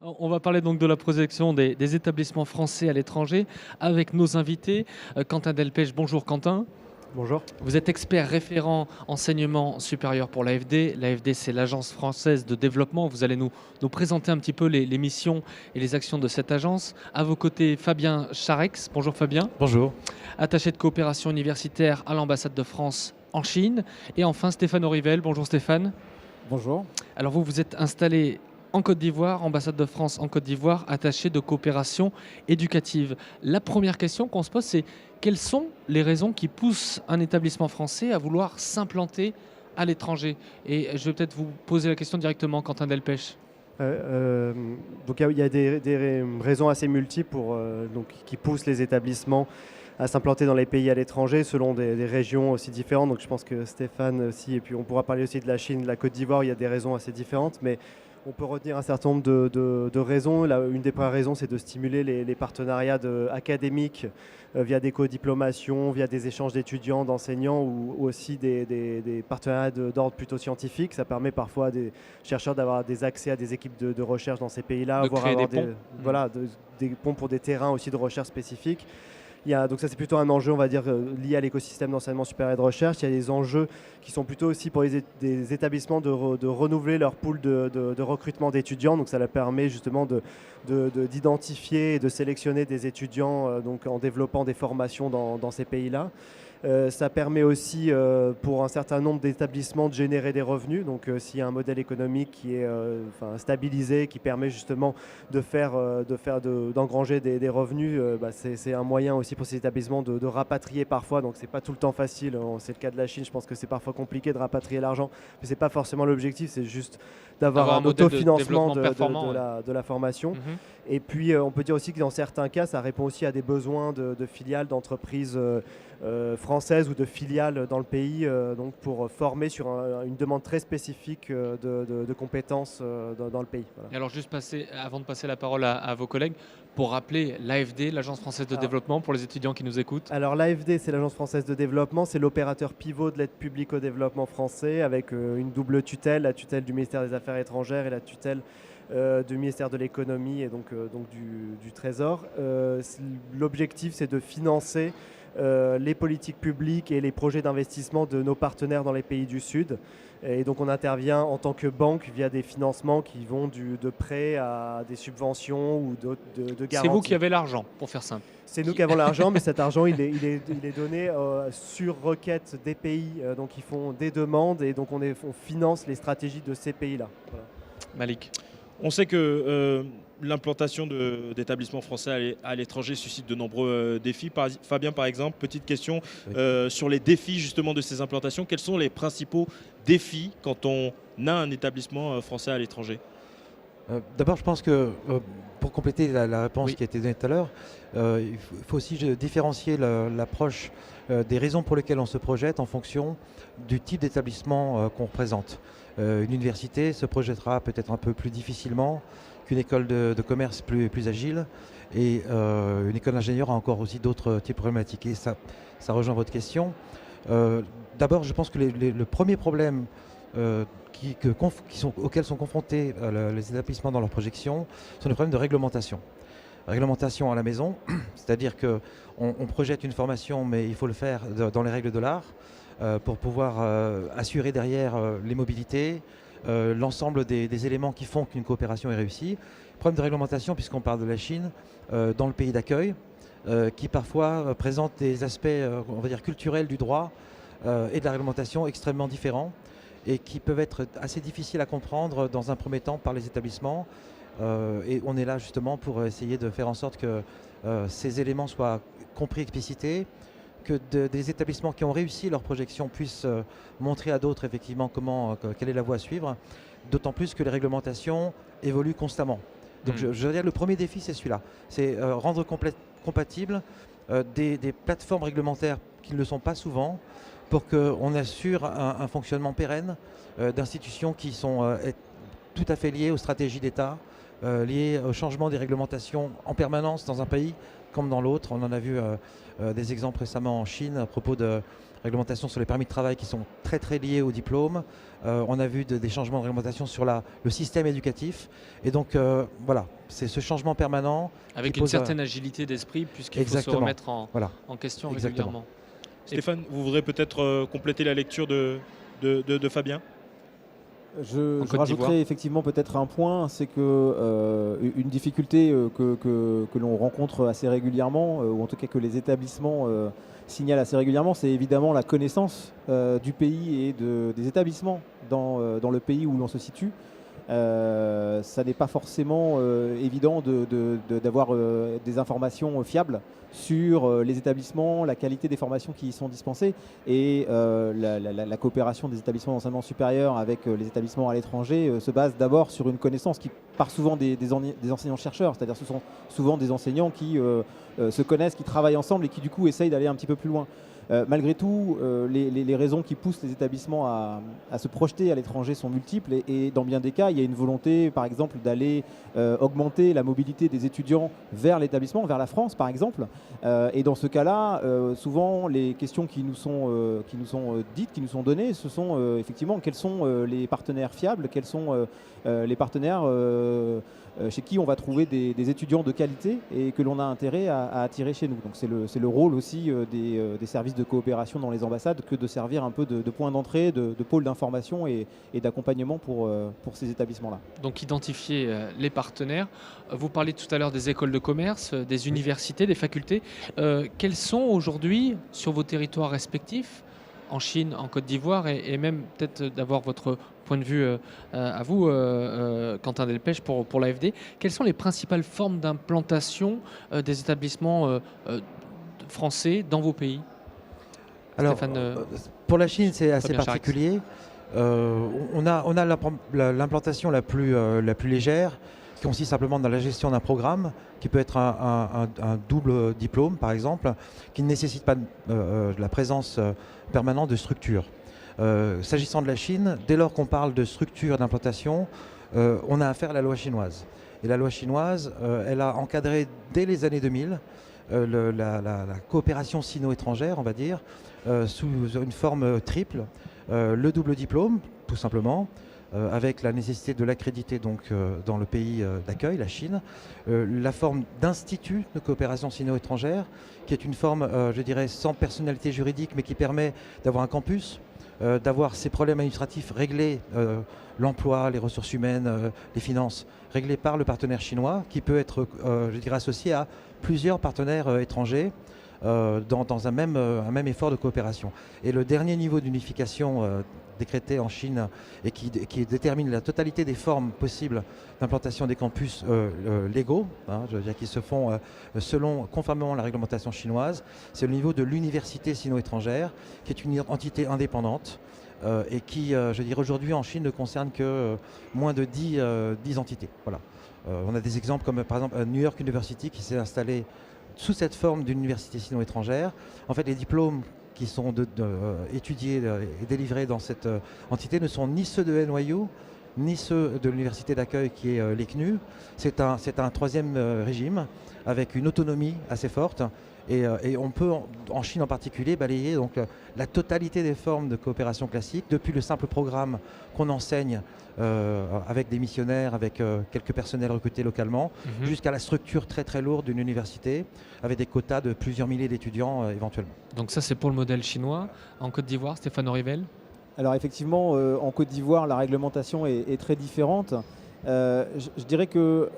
On va parler donc de la projection des établissements français à l'étranger avec nos invités. Quentin Delpech, bonjour Quentin. Bonjour. Vous êtes expert référent enseignement supérieur pour l'AFD. L'AFD, c'est l'Agence française de développement. Vous allez nous présenter un petit peu les missions et les actions de cette agence. À vos côtés, Fabien Charex. Bonjour Fabien. Bonjour. Attaché de coopération universitaire à l'ambassade de France en Chine. Et enfin, Stéphane Aurivel. Bonjour Stéphane. Bonjour. Alors vous êtes installé en Côte d'Ivoire, ambassade de France en Côte d'Ivoire, attaché de coopération éducative. La première question qu'on se pose, c'est quelles sont les raisons qui poussent un établissement français à vouloir s'implanter à l'étranger? Et je vais peut-être vous poser la question directement, Quentin Delpech. Donc il y a des raisons assez multiples qui poussent les établissements à s'implanter dans les pays à l'étranger selon des régions aussi différentes. Donc je pense que Stéphane aussi, et puis on pourra parler aussi de la Chine, de la Côte d'Ivoire, il y a des raisons assez différentes. Mais on peut retenir un certain nombre de raisons. Une des premières raisons, c'est de stimuler les partenariats académiques via des co-diplomations, via des échanges d'étudiants, d'enseignants ou aussi des partenariats d'ordre plutôt scientifique. Ça permet parfois à des chercheurs d'avoir des accès à des équipes de recherche dans ces pays-là, De créer des ponts. des ponts pour des terrains aussi de recherche spécifiques. Donc ça c'est plutôt un enjeu, on va dire, lié à l'écosystème d'enseignement supérieur et de recherche. Il y a des enjeux qui sont plutôt aussi pour des établissements de renouveler leur pool de recrutement d'étudiants. Donc ça leur permet justement d'identifier et de sélectionner des étudiants donc en développant des formations dans ces pays-là. Ça permet aussi pour un certain nombre d'établissements de générer des revenus. Donc s'il y a un modèle économique qui est stabilisé, qui permet justement d'engranger des revenus, c'est un moyen aussi pour ces établissements de rapatrier parfois. Donc c'est pas tout le temps facile. C'est le cas de la Chine. Je pense que c'est parfois compliqué de rapatrier l'argent, mais c'est pas forcément l'objectif. C'est juste d'avoir un modèle de autofinancement développement performant, de la formation. Mhm. Et puis on peut dire aussi que dans certains cas, ça répond aussi à des besoins de filiales d'entreprises françaises ou de filiales dans le pays, donc pour former sur une demande très spécifique de compétences dans le pays. Voilà. Et alors juste avant de passer la parole à vos collègues, pour rappeler l'AFD, l'Agence française de développement, pour les étudiants qui nous écoutent. Alors l'AFD, c'est l'Agence française de développement, c'est l'opérateur pivot de l'aide publique au développement français avec une double tutelle, la tutelle du ministère des Affaires étrangères et la tutelle du ministère de l'économie et donc du Trésor. L'objectif, c'est de financer les politiques publiques et les projets d'investissement de nos partenaires dans les pays du Sud. Et donc on intervient en tant que banque via des financements qui vont de prêts à des subventions ou de garanties. C'est vous qui avez l'argent, pour faire simple. C'est nous qui avons l'argent, mais cet argent, il est donné sur requête des pays. Donc ils font des demandes et donc on finance les stratégies de ces pays-là. Voilà. Malik. On sait que l'implantation d'établissements français à l'étranger suscite de nombreux défis. Fabien, par exemple, petite question sur les défis justement de ces implantations. Quels sont les principaux défis quand on a un établissement français à l'étranger ? D'abord, je pense que pour compléter la réponse qui a été donnée tout à l'heure, il faut aussi différencier l'approche des raisons pour lesquelles on se projette en fonction du type d'établissement qu'on représente. Une université se projettera peut-être un peu plus difficilement qu'une école de commerce plus agile, et une école d'ingénieur a encore aussi d'autres types de problématiques. Et ça rejoint votre question. D'abord, je pense que le premier problème auxquels sont confrontés les établissements dans leur projection sont les problèmes de réglementation. Réglementation à la maison, c'est-à-dire qu'on projette une formation, mais il faut le faire dans les règles de l'art pour pouvoir assurer derrière les mobilités, l'ensemble des éléments qui font qu'une coopération est réussie. Problème de réglementation, puisqu'on parle de la Chine, dans le pays d'accueil, qui parfois présente des aspects, on va dire, culturels du droit et de la réglementation extrêmement différents, et qui peuvent être assez difficiles à comprendre dans un premier temps par les établissements. Et on est là justement pour essayer de faire en sorte que ces éléments soient compris, explicités, que des établissements qui ont réussi leur projection puissent montrer à d'autres effectivement quelle est la voie à suivre, d'autant plus que les réglementations évoluent constamment. Donc je veux dire, le premier défi, c'est celui-là, c'est rendre compatibles des plateformes réglementaires qui ne le sont pas souvent, pour qu'on assure un fonctionnement pérenne d'institutions qui sont tout à fait liées aux stratégies d'État, liées au changement des réglementations en permanence dans un pays comme dans l'autre. On en a vu des exemples récemment en Chine à propos réglementation sur les permis de travail qui sont très très liés au diplôme. On a vu des changements de réglementation sur le système éducatif. Et donc voilà, c'est ce changement permanent. Avec une certaine agilité d'esprit, puisqu'il faut se remettre en question régulièrement. Stéphane, vous voudrez peut-être compléter la lecture de Fabien ? Je rajouterais effectivement peut-être un point, c'est que une difficulté que l'on rencontre assez régulièrement, ou en tout cas que les établissements signalent assez régulièrement, c'est évidemment la connaissance du pays et des établissements dans le pays où l'on se situe. Ça n'est pas forcément évident d'avoir des informations fiables sur les établissements, la qualité des formations qui y sont dispensées et la coopération des établissements d'enseignement supérieur avec les établissements à l'étranger se base d'abord sur une connaissance qui part souvent des enseignants-chercheurs, c'est-à-dire ce sont souvent des enseignants qui se connaissent, qui travaillent ensemble et qui du coup essayent d'aller un petit peu plus loin. Malgré tout, les raisons qui poussent les établissements à se projeter à l'étranger sont multiples et dans bien des cas, il y a une volonté, par exemple, d'aller augmenter la mobilité des étudiants vers l'établissement, vers la France, par exemple. Et dans ce cas-là, souvent, les questions qui nous sont dites, qui nous sont données, ce sont effectivement quels sont les partenaires fiables, quels sont les partenaires chez qui on va trouver des étudiants de qualité et que l'on a intérêt à attirer chez nous. Donc c'est le rôle aussi des services de coopération dans les ambassades que de servir un peu de point d'entrée, de pôle d'information et d'accompagnement pour ces établissements-là. Donc identifier les partenaires. Vous parliez tout à l'heure des écoles de commerce, des universités, des facultés. Quels sont aujourd'hui sur vos territoires respectifs, en Chine, en Côte d'Ivoire et même peut-être d'avoir votre point de vue à vous, Quentin Delpech, pour l'AFD. Quelles sont les principales formes d'implantation des établissements français dans vos pays ? Alors, Stéphane, pour la Chine, c'est assez Fabien particulier. On a l'implantation la plus légère, qui consiste simplement dans la gestion d'un programme, qui peut être un double diplôme, par exemple, qui ne nécessite pas la présence permanente de structures. S'agissant de la Chine, dès lors qu'on parle de structure d'implantation, on a affaire à la loi chinoise. Et la loi chinoise, elle a encadré dès les années 2000 la coopération sino-étrangère, on va dire, sous une forme triple. Le double diplôme, tout simplement, avec la nécessité de l'accréditer donc dans le pays d'accueil, la Chine, la forme d'institut de coopération sino-étrangère, qui est une forme, je dirais, sans personnalité juridique, mais qui permet d'avoir un campus, d'avoir ses problèmes administratifs réglés, l'emploi, les ressources humaines, les finances, réglés par le partenaire chinois, qui peut être, je dirais, associé à plusieurs partenaires étrangers dans un même effort de coopération. Et le dernier niveau d'unification décrété en Chine et qui détermine la totalité des formes possibles d'implantation des campus légaux, je veux dire, qui se font conformément à la réglementation chinoise, c'est le niveau de l'université sino-étrangère, qui est une entité indépendante et qui, je dirais, aujourd'hui en Chine ne concerne que moins de 10 entités. Voilà. On a des exemples comme par exemple New York University qui s'est installée sous cette forme d'université sino-étrangère. En fait, les diplômes qui sont étudiés et délivrés dans cette entité ne sont ni ceux de NYU, ni ceux de l'université d'accueil qui est l'ECNU. C'est un troisième régime avec une autonomie assez forte. Et on peut, en Chine en particulier, balayer donc, la totalité des formes de coopération classique, depuis le simple programme qu'on enseigne avec des missionnaires, avec quelques personnels recrutés localement, jusqu'à la structure très très lourde d'une université, avec des quotas de plusieurs milliers d'étudiants éventuellement. Donc ça, c'est pour le modèle chinois. En Côte d'Ivoire, Stéphane Aurivel ? Alors effectivement, en Côte d'Ivoire, la réglementation est très différente. Je dirais que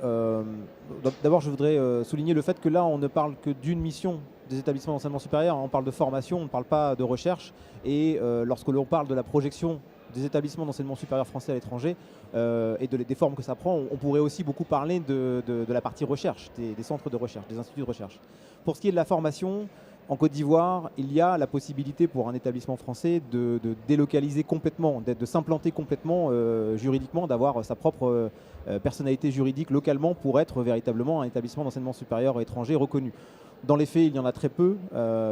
d'abord je voudrais souligner le fait que là on ne parle que d'une mission des établissements d'enseignement supérieur, on parle de formation, on ne parle pas de recherche et lorsque l'on parle de la projection des établissements d'enseignement supérieur français à l'étranger et des formes que ça prend, on pourrait aussi beaucoup parler de la partie recherche, des centres de recherche, des instituts de recherche. Pour ce qui est de la formation, en Côte d'Ivoire, il y a la possibilité pour un établissement français de délocaliser complètement, de s'implanter complètement juridiquement, d'avoir sa propre personnalité juridique localement pour être véritablement un établissement d'enseignement supérieur étranger reconnu. Dans les faits, il y en a très peu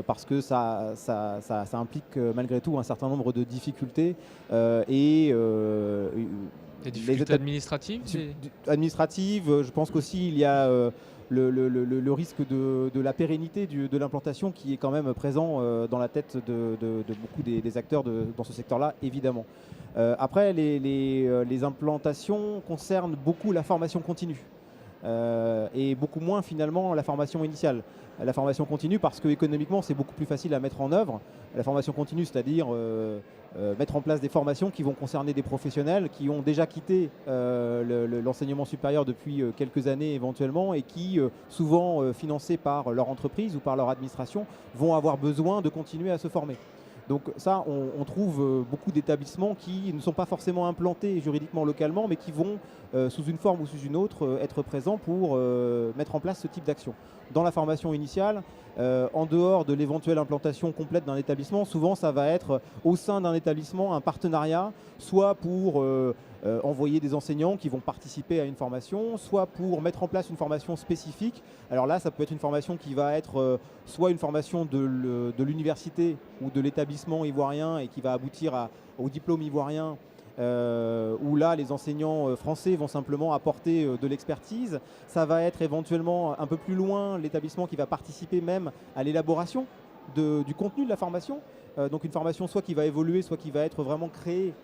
parce que ça implique malgré tout un certain nombre de difficultés Des difficultés administratives administratives. Je pense qu'aussi il y a le risque de la pérennité de l'implantation qui est quand même présent dans la tête de beaucoup des acteurs dans ce secteur-là, évidemment. Après, les implantations concernent beaucoup la formation continue et beaucoup moins finalement la formation initiale. La formation continue parce que économiquement c'est beaucoup plus facile à mettre en œuvre. La formation continue, c'est-à-dire mettre en place des formations qui vont concerner des professionnels qui ont déjà quitté l'enseignement supérieur depuis quelques années éventuellement et qui, souvent financés par leur entreprise ou par leur administration, vont avoir besoin de continuer à se former. Donc ça, on trouve beaucoup d'établissements qui ne sont pas forcément implantés juridiquement localement, mais qui vont, sous une forme ou sous une autre, être présents pour mettre en place ce type d'action. Dans la formation initiale, en dehors de l'éventuelle implantation complète d'un établissement, souvent ça va être au sein d'un établissement un partenariat, soit pour envoyer des enseignants qui vont participer à une formation, soit pour mettre en place une formation spécifique. Alors là, ça peut être une formation qui va être soit une formation de l'université ou de l'établissement ivoirien et qui va aboutir au diplôme ivoirien, où là, les enseignants français vont simplement apporter de l'expertise. Ça va être éventuellement un peu plus loin l'établissement qui va participer même à l'élaboration du contenu de la formation. Donc une formation soit qui va évoluer, soit qui va être vraiment créée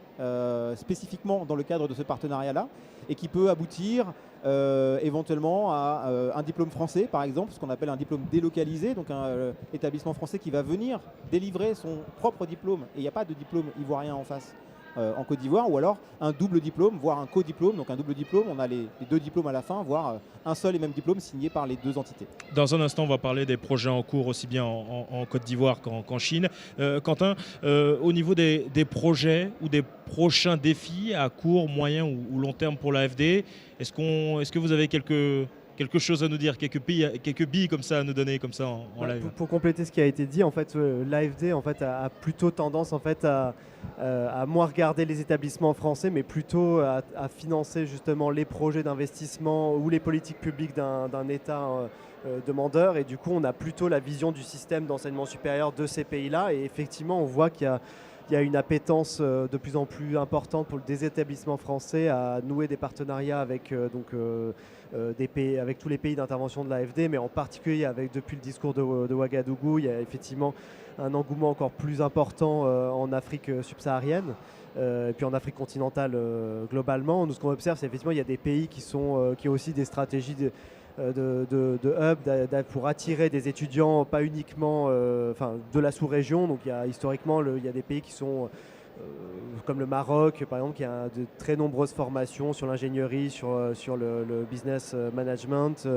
spécifiquement dans le cadre de ce partenariat-là et qui peut aboutir éventuellement à un diplôme français, par exemple, ce qu'on appelle un diplôme délocalisé, donc un établissement français qui va venir délivrer son propre diplôme et il n'y a pas de diplôme ivoirien en face. En Côte d'Ivoire, ou alors un double diplôme, voire un co-diplôme. Donc un double diplôme, on a les deux diplômes à la fin, voire un seul et même diplôme signé par les deux entités. Dans un instant, on va parler des projets en cours aussi bien en Côte d'Ivoire qu'en Chine. Quentin, au niveau des projets ou des prochains défis à court, moyen ou long terme pour l'AFD, est-ce que vous avez quelque chose à nous dire, quelques billes comme ça à nous donner comme ça en live? Pour compléter ce qui a été dit, en fait, l'AFD en fait, a plutôt tendance en fait, à moins regarder les établissements français, mais plutôt à financer justement les projets d'investissement ou les politiques publiques d'un État demandeur. Et du coup, on a plutôt la vision du système d'enseignement supérieur de ces pays-là. Et effectivement, on voit qu'il y a une appétence de plus en plus importante pour des établissements français à nouer des partenariats avec des pays, avec tous les pays d'intervention de l'AFD, mais en particulier depuis le discours de Ouagadougou, il y a effectivement un engouement encore plus important en Afrique subsaharienne et puis en Afrique continentale globalement. Nous, ce qu'on observe, c'est effectivement il y a des pays qui ont aussi des stratégies de hub pour attirer des étudiants, pas uniquement de la sous-région. Donc historiquement, il y a des pays qui sont comme le Maroc, par exemple, qui a de très nombreuses formations sur l'ingénierie, sur le business management.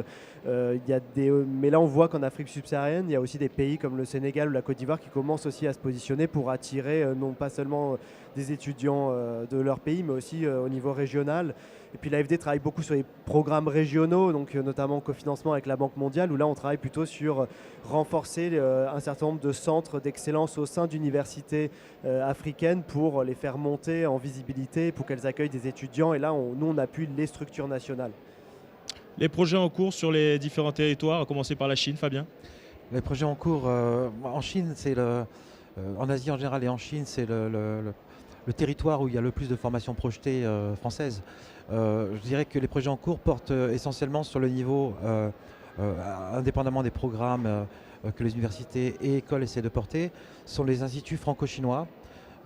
Mais là, on voit qu'en Afrique subsaharienne, il y a aussi des pays comme le Sénégal ou la Côte d'Ivoire qui commencent aussi à se positionner pour attirer non pas seulement des étudiants de leur pays, mais aussi au niveau régional. Et puis l'AFD travaille beaucoup sur les programmes régionaux, donc notamment en cofinancement avec la Banque mondiale, où là on travaille plutôt sur renforcer un certain nombre de centres d'excellence au sein d'universités africaines pour les faire monter en visibilité, pour qu'elles accueillent des étudiants. Et là, nous on appuie les structures nationales. Les projets en cours sur les différents territoires, à commencer par la Chine, Fabien? Les projets en cours en Chine, en Asie en général et en Chine, c'est le territoire où il y a le plus de formations projetées françaises. Je dirais que les projets en cours portent essentiellement sur le niveau, indépendamment des programmes que les universités et écoles essaient de porter, sont les instituts franco-chinois.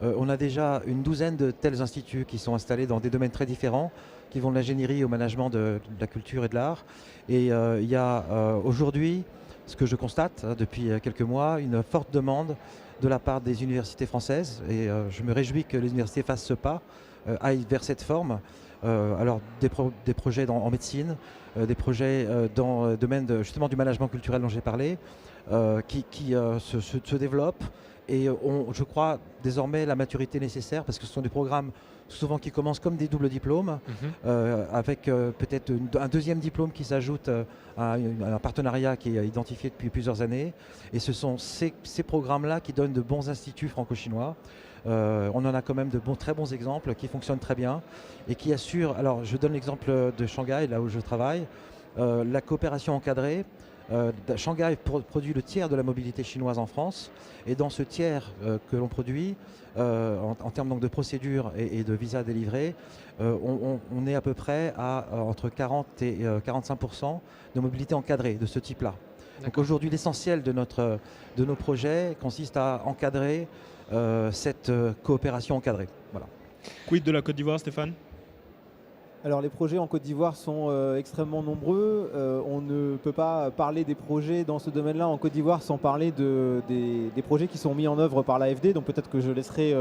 On a déjà une douzaine de tels instituts qui sont installés dans des domaines très différents, qui vont de l'ingénierie au management de la culture et de l'art. Et il y a aujourd'hui, ce que je constate depuis quelques mois, une forte demande de la part des universités françaises. Et je me réjouis que les universités fassent ce pas, aillent vers cette forme. Alors des projets en médecine, des projets dans le domaine justement du management culturel dont j'ai parlé, qui se développent et ont, je crois, désormais la maturité nécessaire parce que ce sont des programmes souvent qui commencent comme des doubles diplômes, avec peut-être un deuxième diplôme qui s'ajoute à un partenariat qui est identifié depuis plusieurs années. Et ce sont ces programmes-là qui donnent de bons instituts franco-chinois. On en a quand même de très bons exemples qui fonctionnent très bien et qui assurent, alors je donne l'exemple de Shanghai, là où je travaille, la coopération encadrée Shanghai produit le tiers de la mobilité chinoise en France, et dans ce tiers que l'on produit, en termes donc de procédures et de visas délivrés, on est à peu près à entre 40 et 45% de mobilité encadrée de ce type-là. Donc aujourd'hui, l'essentiel de nos projets consiste à encadrer cette coopération encadrée. Voilà. Quid de la Côte d'Ivoire, Stéphane ? Alors les projets en Côte d'Ivoire sont extrêmement nombreux. On ne peut pas parler des projets dans ce domaine-là en Côte d'Ivoire sans parler des projets qui sont mis en œuvre par l'AFD. Donc peut-être que je laisserai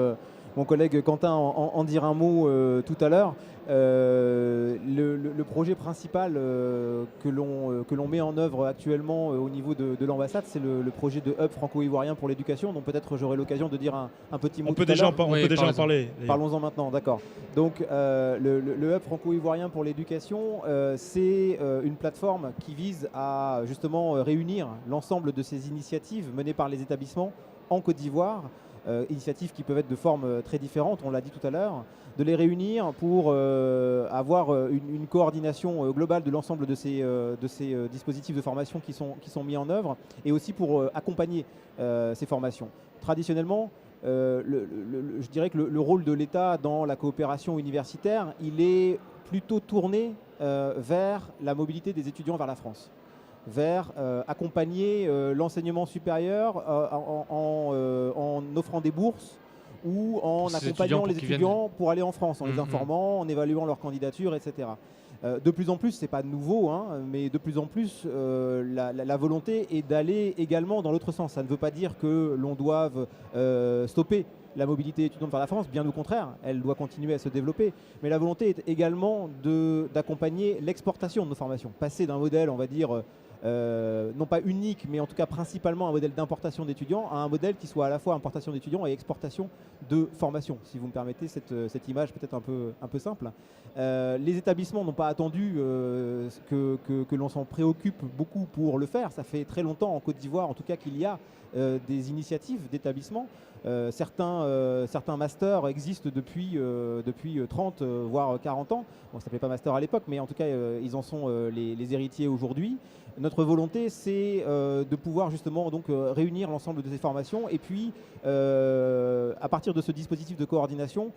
mon collègue Quentin en dire un mot tout à l'heure. Le projet principal que l'on met en œuvre actuellement au niveau de l'ambassade, c'est le projet de hub franco-ivoirien pour l'éducation, dont peut-être j'aurai l'occasion de dire un petit mot. On peut déjà en parler. Parlons-en maintenant, d'accord. Donc le hub franco-ivoirien pour l'éducation, c'est une plateforme qui vise à justement réunir l'ensemble de ces initiatives menées par les établissements en Côte d'Ivoire. Initiatives qui peuvent être de formes très différentes, on l'a dit tout à l'heure, de les réunir pour avoir une coordination globale de l'ensemble de ces dispositifs de formation qui sont mis en œuvre, et aussi pour accompagner ces formations. Traditionnellement, je dirais que le rôle de l'État dans la coopération universitaire, il est plutôt tourné vers la mobilité des étudiants vers la France, vers accompagner l'enseignement supérieur en offrant des bourses ou en accompagnant les étudiants pour aller en France, en les informant, en évaluant leur candidature, etc. De plus en plus, ce n'est pas nouveau, hein, mais de plus en plus, la volonté est d'aller également dans l'autre sens. Ça ne veut pas dire que l'on doive stopper la mobilité étudiante vers la France, bien au contraire, elle doit continuer à se développer. Mais la volonté est également d'accompagner l'exportation de nos formations, passer d'un modèle, on va dire, non pas unique, mais en tout cas principalement un modèle d'importation d'étudiants, à un modèle qui soit à la fois importation d'étudiants et exportation de formation, si vous me permettez cette image peut-être un peu simple. Les établissements n'ont pas attendu que l'on s'en préoccupe beaucoup pour le faire. Ça fait très longtemps en Côte d'Ivoire, en tout cas, qu'il y a des initiatives d'établissements. Certains masters existent depuis 30 voire 40 ans. Bon, ça ne s'appelait pas master à l'époque, mais en tout cas ils en sont les héritiers aujourd'hui. Notre volonté, c'est de pouvoir justement donc réunir l'ensemble de ces formations et puis à partir de ce dispositif de coordination,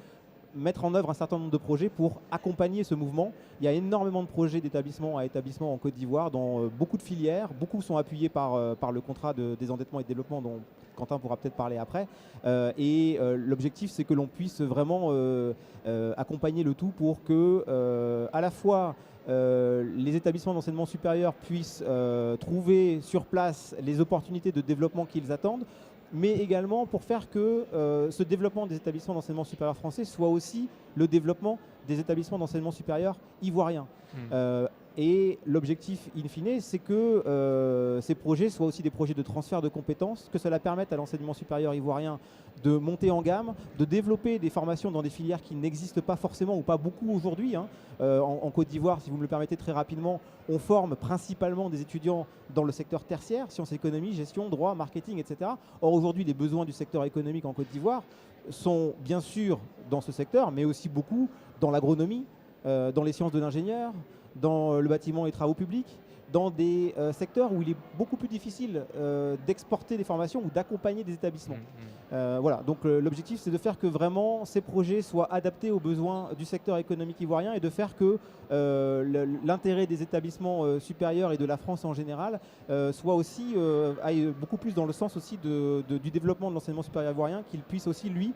mettre en œuvre un certain nombre de projets pour accompagner ce mouvement. Il y a énormément de projets d'établissement à établissement en Côte d'Ivoire dans beaucoup de filières. Beaucoup sont appuyés par le contrat de désendettement et de développement dont Quentin pourra peut-être parler après. L'objectif, c'est que l'on puisse vraiment accompagner le tout pour que à la fois les établissements d'enseignement supérieur puissent trouver sur place les opportunités de développement qu'ils attendent, mais également pour faire que ce développement des établissements d'enseignement supérieur français soit aussi le développement des établissements d'enseignement supérieur ivoiriens. Et l'objectif in fine, c'est que ces projets soient aussi des projets de transfert de compétences, que cela permette à l'enseignement supérieur ivoirien de monter en gamme, de développer des formations dans des filières qui n'existent pas forcément ou pas beaucoup aujourd'hui. En Côte d'Ivoire, si vous me le permettez très rapidement, on forme principalement des étudiants dans le secteur tertiaire, sciences et économie, gestion, droit, marketing, etc. Or aujourd'hui, les besoins du secteur économique en Côte d'Ivoire sont bien sûr dans ce secteur, mais aussi beaucoup dans l'agronomie, dans les sciences de l'ingénieur, dans le bâtiment et travaux publics, dans des secteurs où il est beaucoup plus difficile d'exporter des formations ou d'accompagner des établissements. Voilà, donc l'objectif, c'est de faire que vraiment ces projets soient adaptés aux besoins du secteur économique ivoirien et de faire que l'intérêt des établissements supérieurs et de la France en général soit aussi, aille beaucoup plus dans le sens aussi du développement de l'enseignement supérieur ivoirien, qu'il puisse aussi, lui,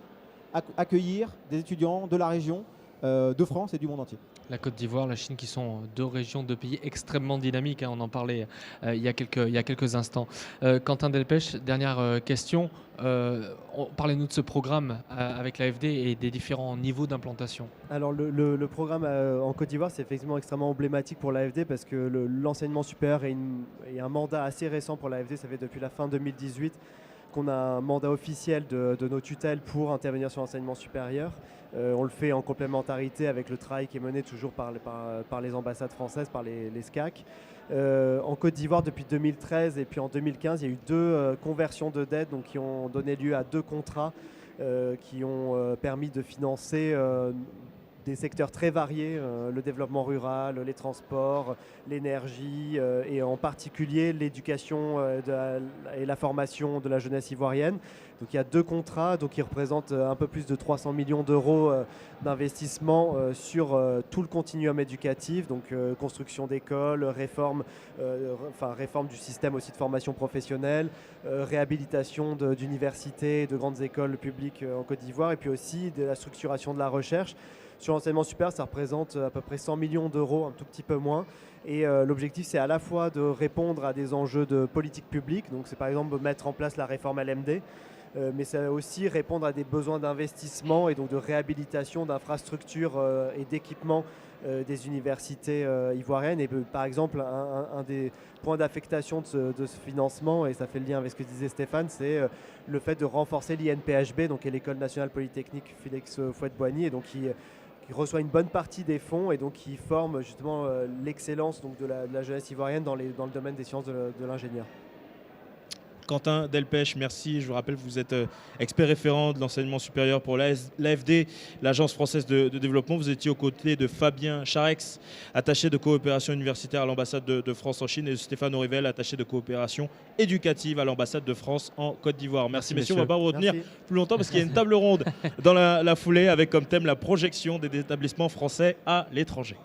accueillir des étudiants de la région, de France et du monde entier. La Côte d'Ivoire, la Chine, qui sont deux régions, deux pays extrêmement dynamiques. On en parlait il y a quelques instants. Quentin Delpech, dernière question. Parlez-nous de ce programme avec l'AFD et des différents niveaux d'implantation. Alors le programme en Côte d'Ivoire, c'est effectivement extrêmement emblématique pour l'AFD parce que l'enseignement supérieur est un mandat assez récent pour l'AFD. Ça fait depuis la fin 2018 qu'on a un mandat officiel de nos tutelles pour intervenir sur l'enseignement supérieur. On le fait en complémentarité avec le travail qui est mené toujours par les ambassades françaises, par les SCAC. En Côte d'Ivoire, depuis 2013 et puis en 2015, il y a eu 2 conversions de dette donc, qui ont donné lieu à 2 contrats qui ont permis de financer des secteurs très variés, le développement rural, les transports, l'énergie et en particulier l'éducation et la formation de la jeunesse ivoirienne. Donc il y a 2 contrats qui représentent un peu plus de 300 millions d'euros d'investissement sur tout le continuum éducatif, donc construction d'écoles, réforme du système aussi de formation professionnelle, réhabilitation d'universités et de grandes écoles publiques en Côte d'Ivoire, et puis aussi de la structuration de la recherche. Sur l'enseignement supérieur, ça représente à peu près 100 millions d'euros, un tout petit peu moins. Et l'objectif, c'est à la fois de répondre à des enjeux de politique publique, donc c'est par exemple mettre en place la réforme LMD, mais ça va aussi répondre à des besoins d'investissement et donc de réhabilitation d'infrastructures et d'équipements des universités ivoiriennes. Et par exemple, un des points d'affectation de ce financement, et ça fait le lien avec ce que disait Stéphane, c'est le fait de renforcer l'INPHB, donc l'école nationale polytechnique Félix Houphouët-Boigny, et donc qui reçoit une bonne partie des fonds et donc qui forme justement l'excellence de la jeunesse ivoirienne dans le domaine des sciences de l'ingénieur. Quentin Delpech, merci. Je vous rappelle que vous êtes expert référent de l'enseignement supérieur pour l'AFD, l'Agence française de développement. Vous étiez aux côtés de Fabien Charex, attaché de coopération universitaire à l'ambassade de France en Chine, et de Stéphane Aurivel, attaché de coopération éducative à l'ambassade de France en Côte d'Ivoire. Merci messieurs, on ne va pas vous retenir plus longtemps parce qu'il y a une table ronde dans la foulée avec comme thème la projection des établissements français à l'étranger.